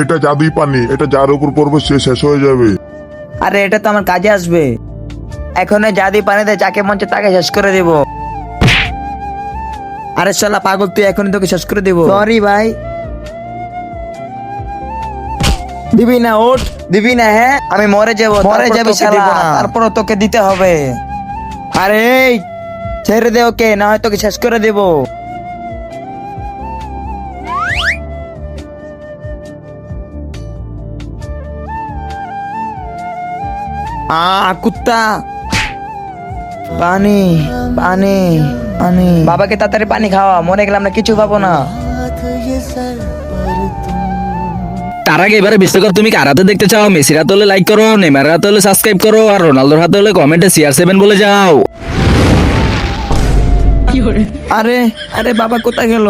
এটা জাদুই পানি, এটা যার উপর পড়বে সে শেষ হয়ে যাবে। আরে এটা তো আমার কাজে আসবে। এখন এই জাদুই পানিতে যাকে মঞ্চে তাকে শেষ করে দিব। আরে শালা পাগল, তুই এখনই তোকে শেষ করে দিব। সরি ভাই। দিবি না? ওঠ, দিবি না? হ্যাঁ, আমি মরে যাবো। মরে যাবি শালা, তারপরও তোকে দিতে হবে। আরে এই, ছেড়ে দে ওকে, না হয় তোকে শেষ করে দেব। কুত্তা, পানি পানি পানি। বাবাকে তাড়াতাড়ি পানি খাওয়া, মরে গেলাম না, কিছু পাবো না। তার আগে এবারে বিশ্বকাপ তুমি কার হাতে দেখতে চাও? মেসির হাতে হলে লাইক করো, নেইমারের হাতে হলে সাবস্ক্রাইব করো, আর রোনালদোর হাতে হলে কমেন্টে CR7 বলে যাও। আরে আরে বাবা কোথায় গেল?